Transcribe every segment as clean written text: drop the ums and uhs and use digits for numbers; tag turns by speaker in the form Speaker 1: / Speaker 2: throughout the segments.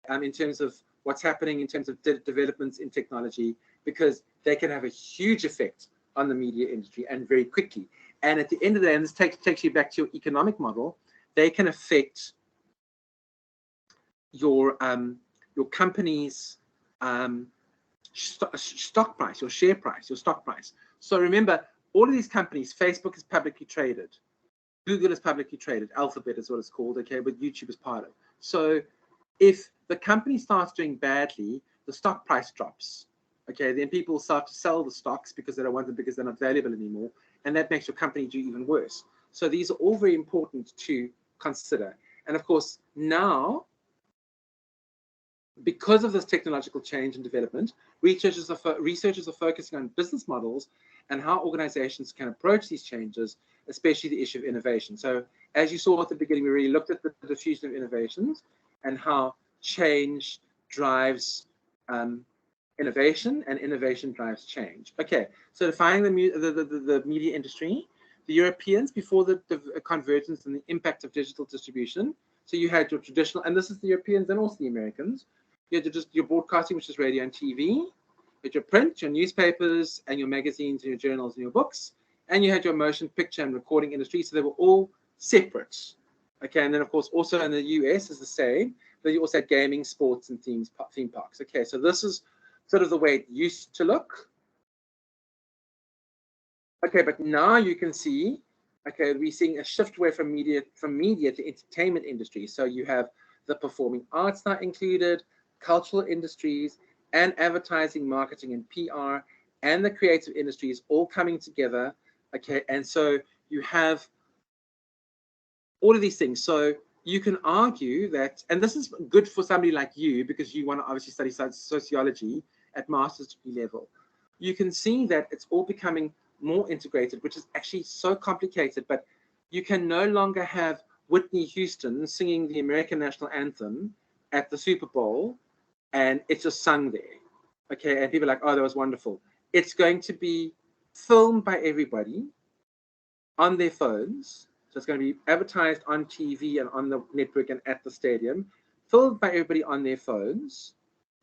Speaker 1: in terms of what's happening in terms of developments in technology, because they can have a huge effect on the media industry and very quickly. And at the end of the day, and this takes you back to your economic model, they can affect your company's stock price, your share price, your stock price. So remember, all of these companies, Facebook is publicly traded, Google is publicly traded, Alphabet is what it's called, okay, but YouTube is part of. So if the company starts doing badly, the stock price drops. Okay, then people start to sell the stocks because they don't want them, because they're not valuable anymore, and that makes your company do even worse. So these are all very important to consider. And of course, now, because of this technological change and development, researchers are focusing on business models and how organizations can approach these changes, especially the issue of innovation. So as you saw at the beginning, we really looked at the diffusion of innovations and how change drives innovation, and innovation drives change. Okay, so defining the media industry, the Europeans, before the convergence and the impact of digital distribution, so you had your traditional, and this is the Europeans and also the Americans, you had your broadcasting, which is radio and TV, you had your print, your newspapers, and your magazines, and your journals, and your books, and you had your motion picture and recording industry, so they were all separate. Okay, and then of course also in the US is the same, but you also had gaming, sports, and theme parks. Okay, so this is sort of the way it used to look. Okay, but now you can see, okay, we're seeing a shift away from media to entertainment industry. So you have the performing arts now included, cultural industries, and advertising, marketing, and PR, and the creative industries all coming together. Okay, and so you have all of these things. So you can argue that, and this is good for somebody like you, because you want to obviously study sociology at master's degree level. You can see that it's all becoming more integrated, which is actually so complicated, but you can no longer have Whitney Houston singing the American national anthem at the Super Bowl and it's just sung there. Okay, and people are like, oh, that was wonderful. It's going to be filmed by everybody on their phones. So it's going to be advertised on TV and on the network and at the stadium, filmed by everybody on their phones.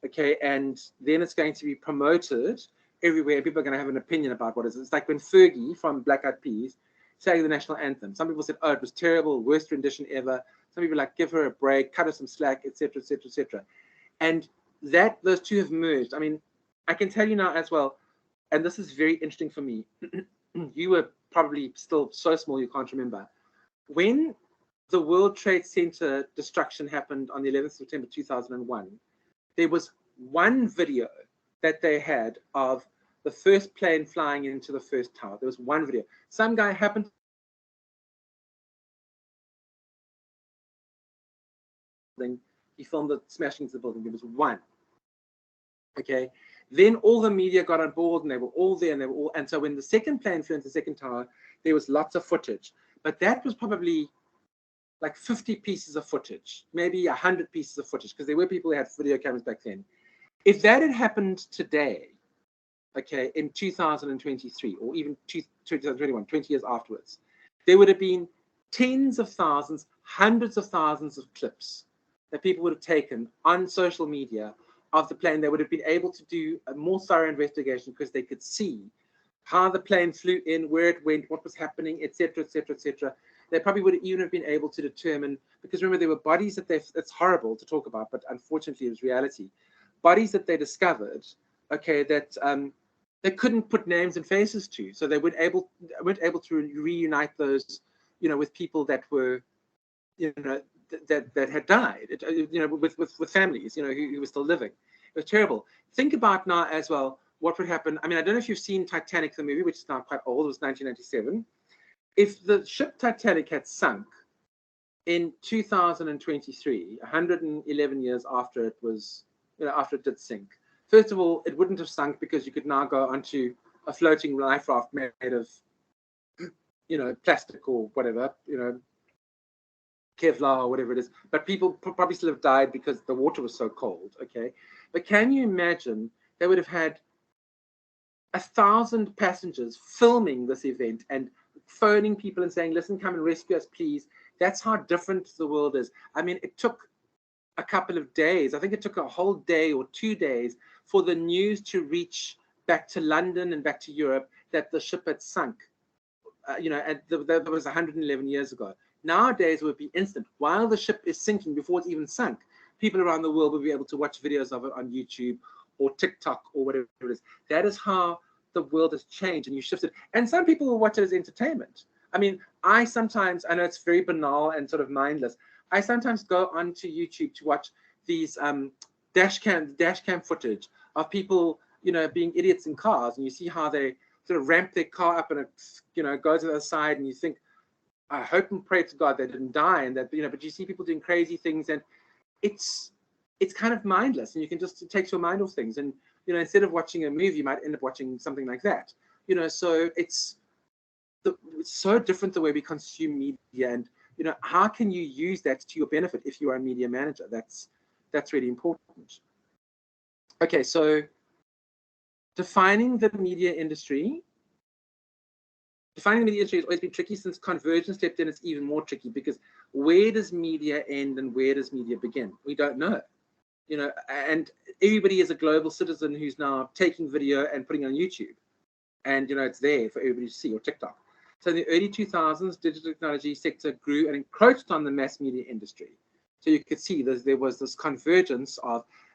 Speaker 1: Okay, and then it's going to be promoted everywhere. People are going to have an opinion about what it is. It's like when Fergie from Black Eyed Peas sang the national anthem. Some people said, oh, it was terrible, worst rendition ever. Some people like, give her a break, cut her some slack, etc., etc., etc. And that those two have merged. I mean, I can tell you now as well, and this is very interesting for me. You were probably still so small you can't remember. When the World Trade Center destruction happened on the 11th of September 2001, there was one video that they had of the first plane flying into the first tower. There was one video. Some guy happened to, he filmed it smashing into the building. There was one. Okay. Then all the media got on board and they were all there, and so when the second plane flew into the second tower, there was lots of footage. But that was probably like 50 pieces of footage, maybe 100 pieces of footage, because there were people who had video cameras back then. If that had happened today, okay, in 2023, or even 2021, 20 years afterwards, there would have been tens of thousands, hundreds of thousands of clips that people would have taken on social media of the plane. They would have been able to do a more thorough investigation because they could see how the plane flew in, where it went, what was happening, etc., etc., etc. They probably would even have been able to determine, because remember, there were bodies that it's horrible to talk about, but unfortunately it was reality. Bodies that they discovered, okay, that they couldn't put names and faces to, so they weren't able to reunite those, you know, with people that were, you know, that had died, you know, with families, you know, who were still living. It was terrible. Think about now as well what would happen. I mean, I don't know if you've seen Titanic, the movie, which is now quite old. It was 1997. If the ship Titanic had sunk in 2023, 111 years after it was, you know, after it did sink, first of all, it wouldn't have sunk because you could now go onto a floating life raft made of, you know, plastic or whatever, you know, Kevlar or whatever it is. But people probably still have died because the water was so cold, okay? But can you imagine they would have had 1,000 passengers filming this event and phoning people and saying, listen, come and rescue us, please. That's how different the world is. I mean, it took a couple of days. I think it took a whole day or 2 days for the news to reach back to London and back to Europe that the ship had sunk. That was 111 years ago. Nowadays, it would be instant. While the ship is sinking, before it's even sunk, people around the world will be able to watch videos of it on YouTube or TikTok or whatever it is. That is how the world has changed, and you shifted. And some people will watch it as entertainment. I mean, I know it's very banal and sort of mindless. I sometimes go onto YouTube to watch these dash cam footage of people, being idiots in cars, and you see how they sort of ramp their car up and it, goes to the side, and you think, I hope and pray to God they didn't die, and that, but you see people doing crazy things, and it's kind of mindless, and it takes your mind off things, and instead of watching a movie, you might end up watching something like that, so it's so different the way we consume media, and how can you use that to your benefit if you are a media manager? That's really important. Okay, so defining the media industry has always been tricky. Since convergence stepped in, it's even more tricky, because where does media end and where does media begin? We don't know. And everybody is a global citizen who's now taking video and putting it on YouTube, and it's there for everybody to see, or TikTok. So in the early 2000s, digital technology sector grew and encroached on the mass media industry. So you could see there was this convergence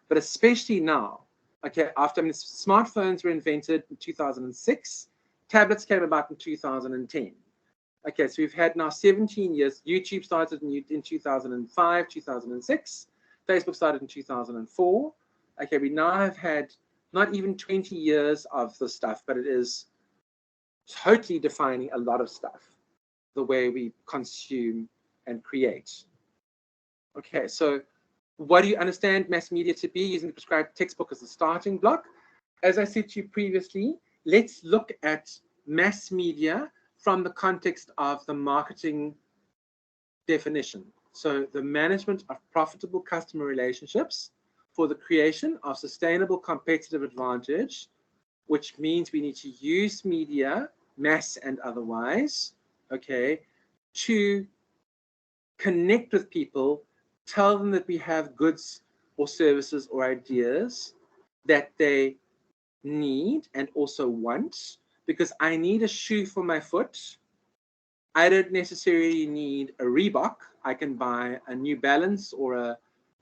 Speaker 1: but especially now, okay, smartphones were invented in 2006, tablets came about in 2010. Okay, so we've had now 17 years. YouTube started in 2005, 2006. Facebook started in 2004. Okay, we now have had not even 20 years of the stuff, but it is totally defining a lot of stuff, the way we consume and create. Okay, so what do you understand mass media to be, using the prescribed textbook as a starting block? As I said to you previously, let's look at mass media from the context of the marketing definition. So the management of profitable customer relationships for the creation of sustainable competitive advantage, which means we need to use media, mass and otherwise, okay, to connect with people, tell them that we have goods or services or ideas that they need and also want, because I need a shoe for my foot. I don't necessarily need a Reebok. I can buy a New Balance or a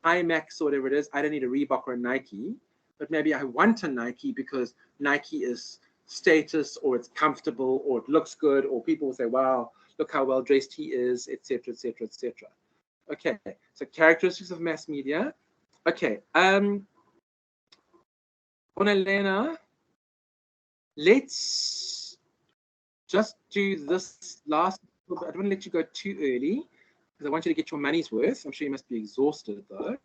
Speaker 1: IMAX or whatever it is. I don't need a Reebok or a Nike, but maybe I want a Nike because Nike is status, or it's comfortable, or it looks good, or people will say, wow, look how well dressed he is, etc., etc., etc. Okay, so characteristics of mass media. Okay, Elena, let's just do this last. I don't want to let you go too early, because I want you to get your money's worth. I'm sure you must be exhausted though.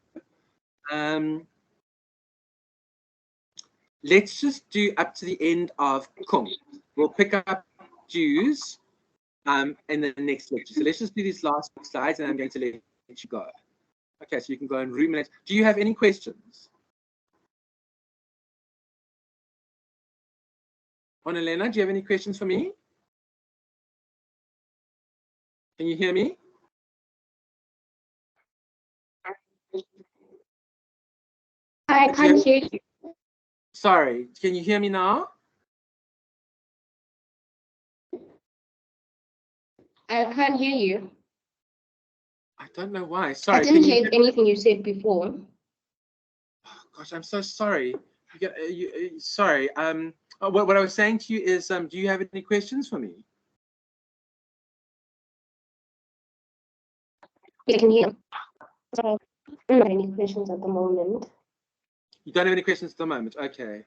Speaker 1: Let's just do up to the end of Kung. We'll pick up Jews in the next lecture. So let's just do these last slides, and I'm going to let you go. Okay, so you can go and ruminate. Do you have any questions? Elena, do you have any questions for me? Can you hear me?
Speaker 2: I can't hear you.
Speaker 1: Sorry, can you hear me now?
Speaker 2: I can't hear you.
Speaker 1: I don't know why. Sorry.
Speaker 2: I didn't hear anything you said before.
Speaker 1: Oh, gosh, I'm so sorry. Sorry. What I was saying to you is, do you have any questions for me?
Speaker 2: I can hear. So, I don't have any questions at the moment.
Speaker 1: You don't have any questions at the moment? Okay.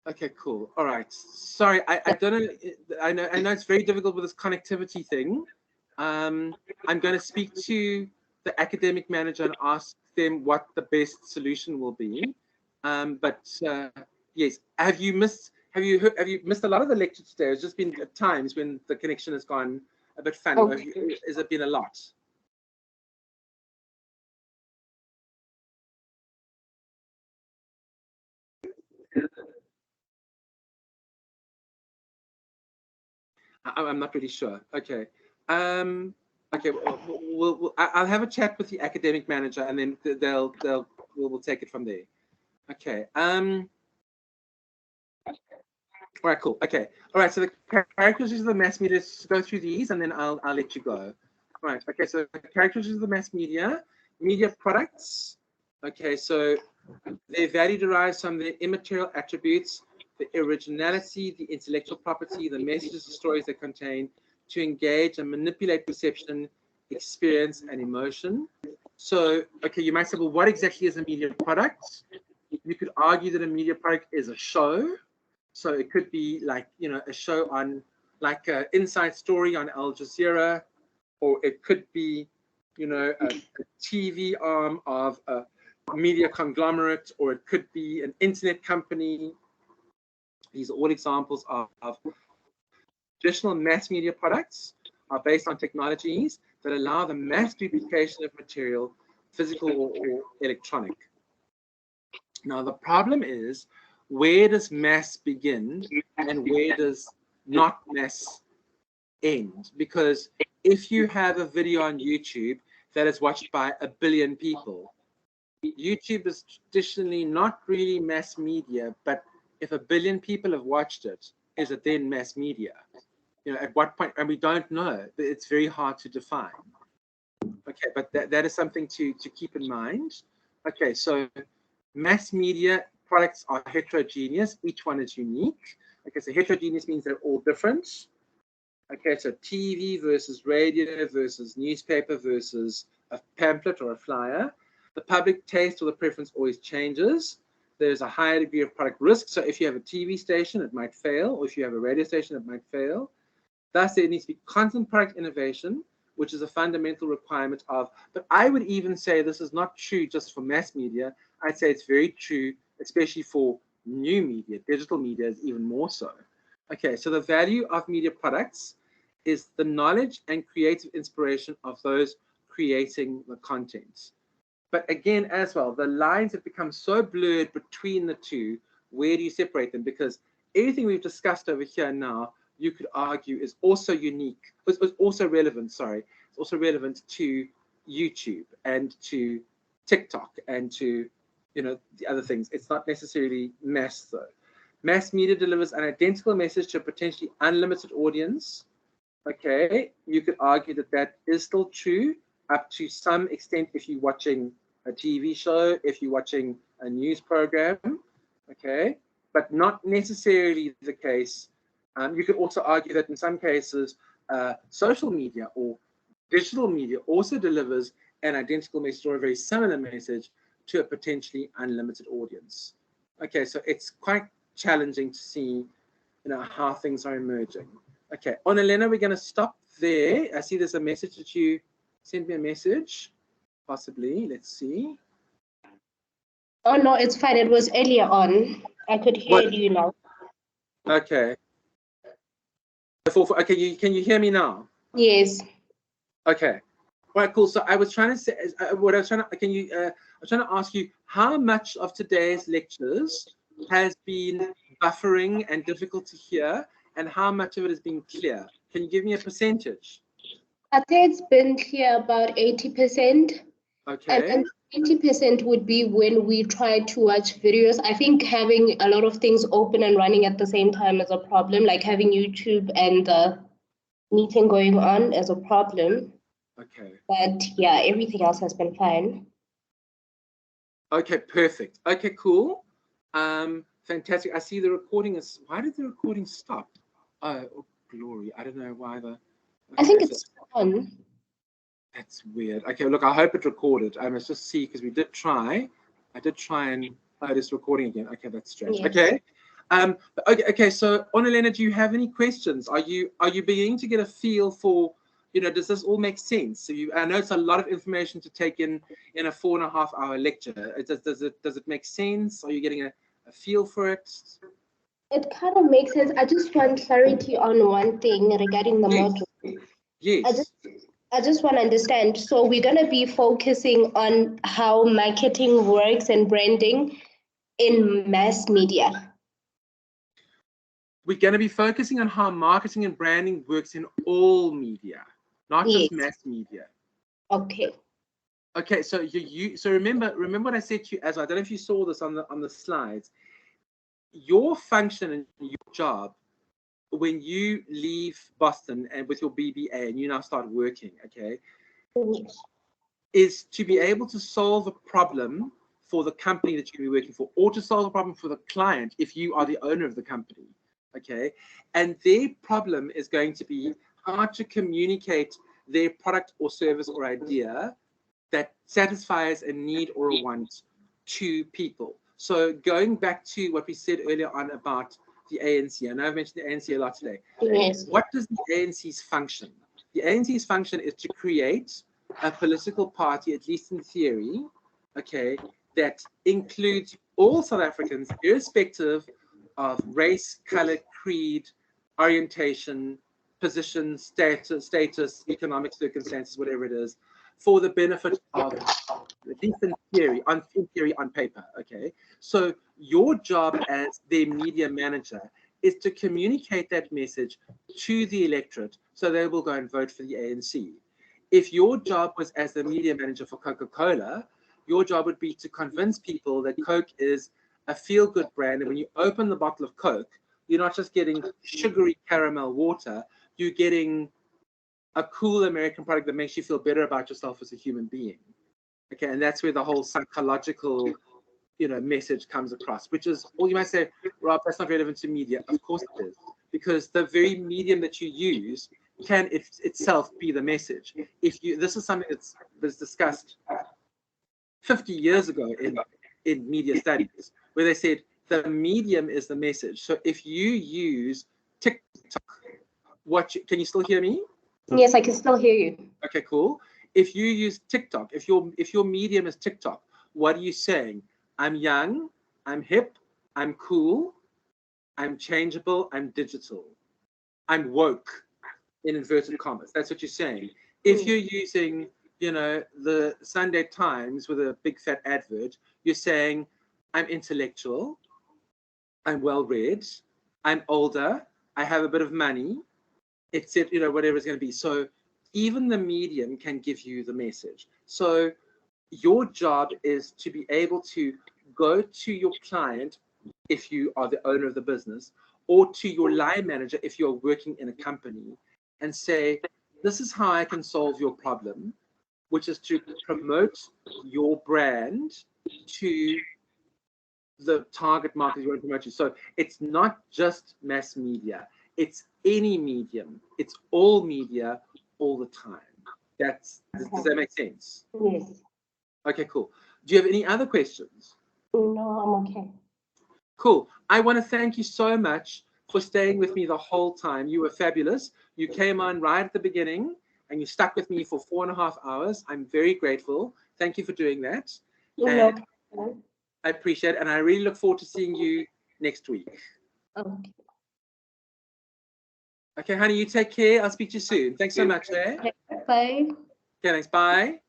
Speaker 1: Okay, cool. All right. Sorry, I don't know. I know it's very difficult with this connectivity thing. I'm going to speak to the academic manager and ask them what the best solution will be. Yes, have you missed a lot of the lecture today? It's just been at times when the connection has gone a bit funny.
Speaker 2: Okay.
Speaker 1: Has it been a lot? I'm not really sure. Okay. Okay, I'll have a chat with the academic manager, and then we'll take it from there. Okay. All right, cool. Okay. All right. So the characteristics of the mass media. Let's go through these, and then I'll let you go. All right. Okay. So the characteristics of the mass media, media products. Okay. So their value derives from their immaterial attributes, the originality, the intellectual property, the messages, the stories they contain, to engage and manipulate perception, experience, and emotion. So, okay, you might say, well, what exactly is a media product? You could argue that a media product is a show. So it could be like, a show on like an Inside Story on Al Jazeera, or it could be, a TV arm of a media conglomerate, or it could be an internet company. These are all examples of traditional mass media products are based on technologies that allow the mass duplication of material, physical or electronic. Now, the problem is, where does mass begin and where does not mass end? Because if you have a video on YouTube that is watched by 1 billion people, YouTube is traditionally not really mass media, but if 1 billion people have watched it, is it then mass media? At what point? And we don't know. It's very hard to define. Okay, but that is something to keep in mind. Okay, so mass media products are heterogeneous. Each one is unique. Okay, so heterogeneous means they're all different. Okay, so TV versus radio versus newspaper versus a pamphlet or a flyer. The public taste or the preference always changes. There's a higher degree of product risk. So if you have a TV station, it might fail, or if you have a radio station, it might fail. Thus, there needs to be constant product innovation, which is a fundamental requirement of, but I would even say this is not true just for mass media. I'd say it's very true, especially for new media. Digital media is even more so. Okay, so the value of media products is the knowledge and creative inspiration of those creating the content. But again, as well, the lines have become so blurred between the two. Where do you separate them? Because everything we've discussed over here now, you could argue is also unique, is also relevant, sorry, it's also relevant to YouTube and to TikTok and to, the other things. It's not necessarily mass though. Mass media delivers an identical message to a potentially unlimited audience. Okay, you could argue that that is still true up to some extent if you're watching a TV show, if you're watching a news program, okay, but not necessarily the case. You could also argue that in some cases, social media or digital media also delivers an identical message or a very similar message to a potentially unlimited audience. Okay, so it's quite challenging to see, how things are emerging. Okay, Onelena, we're going to stop there. I see there's a message that you sent me a message, possibly. Let's see.
Speaker 2: Oh no, it's fine. It was earlier on. I could hear you now.
Speaker 1: Okay. Okay, can you hear me now?
Speaker 2: Yes.
Speaker 1: Okay. All right, cool. So I was trying to say, what I was trying to, I was trying to ask you, how much of today's lectures has been buffering and difficult to hear, and how much of it has been clear? Can you give me a percentage?
Speaker 2: I think it's been clear about 80%.
Speaker 1: Okay.
Speaker 2: And 80% would be when we try to watch videos. I think having a lot of things open and running at the same time is a problem, like having YouTube and the meeting going on is a problem.
Speaker 1: Okay.
Speaker 2: But yeah, everything else has been fine.
Speaker 1: Okay, perfect. Okay, cool. Fantastic. I see the recording is, why did the recording stop? Oh, glory. I don't know why the. Okay,
Speaker 2: I think it's on.
Speaker 1: That's weird. Okay, look, I hope it recorded. I must just see, because we did try. I did try and it is recording again. Okay, that's strange. Yes. Okay. Okay. So, Onelena, do you have any questions? Are you beginning to get a feel for, does this all make sense? So I know it's a lot of information to take in a 4.5-hour lecture. Does it make sense? Are you getting a feel for it?
Speaker 2: It kind of makes sense. I just want clarity on one thing regarding the module.
Speaker 1: Yes.
Speaker 2: I just want to understand. So we're going to be focusing on how marketing works and branding in mass media.
Speaker 1: We're going to be focusing on how marketing and branding works in all media. not just
Speaker 2: Yes.
Speaker 1: mass media.
Speaker 2: Okay.
Speaker 1: Okay, so so remember what I said to you, as I don't know if you saw this on the slides. Your function and your job when you leave Boston and with your BBA and you now start working, okay,
Speaker 2: Yes.
Speaker 1: is to be able to solve a problem for the company that you're working for, or to solve a problem for the client if you are the owner of the company, okay? And their problem is going to be how to communicate their product or service or idea that satisfies a need or a want to people. So going back to what we said earlier on about the ANC, I know I've mentioned the ANC a lot today.
Speaker 2: Yes.
Speaker 1: What does the ANC's function? The ANC's function is to create a political party, at least in theory, okay, that includes all South Africans, irrespective of race, color, creed, orientation, position, status, economic circumstances, whatever it is, for the benefit of, at least in theory, on paper, okay? So your job as their media manager is to communicate that message to the electorate so they will go and vote for the ANC. If your job was as the media manager for Coca-Cola, your job would be to convince people that Coke is a feel-good brand, and when you open the bottle of Coke, you're not just getting sugary caramel water, you're getting a cool American product that makes you feel better about yourself as a human being. Okay, and that's where the whole psychological, message comes across, which is, you might say, Rob, that's not relevant to media. Of course it is, because the very medium that you use can itself be the message. This is something that was discussed 50 years ago in media studies, where they said the medium is the message. So if you use TikTok, can you still hear me?
Speaker 2: Yes, I can still hear you.
Speaker 1: Okay, cool. If you use TikTok, if your medium is TikTok, what are you saying? I'm young, I'm hip, I'm cool, I'm changeable, I'm digital, I'm woke, in inverted commas. That's what you're saying. If you're using, the Sunday Times with a big fat advert, you're saying, I'm intellectual, I'm well-read, I'm older, I have a bit of money, except, whatever it's going to be. So even the medium can give you the message. So your job is to be able to go to your client if you are the owner of the business, or to your line manager if you're working in a company, and say, this is how I can solve your problem, which is to promote your brand to the target market you want to promote to. So it's not just mass media, it's any medium, it's all media all the time. Does that make sense?
Speaker 2: Yes.
Speaker 1: Okay, cool. Do you have any other questions?
Speaker 2: No, I'm okay.
Speaker 1: Cool. I want to thank you so much for staying with me the whole time. You were fabulous. You came on right at the beginning and you stuck with me for 4.5 hours. I'm very grateful. Thank you for doing that.
Speaker 2: No.
Speaker 1: I appreciate it, and I really look forward to seeing you next week.
Speaker 2: Okay.
Speaker 1: Okay, honey, you take care. I'll speak to you soon. Thanks so much.
Speaker 2: Bye.
Speaker 1: Okay, thanks. Bye.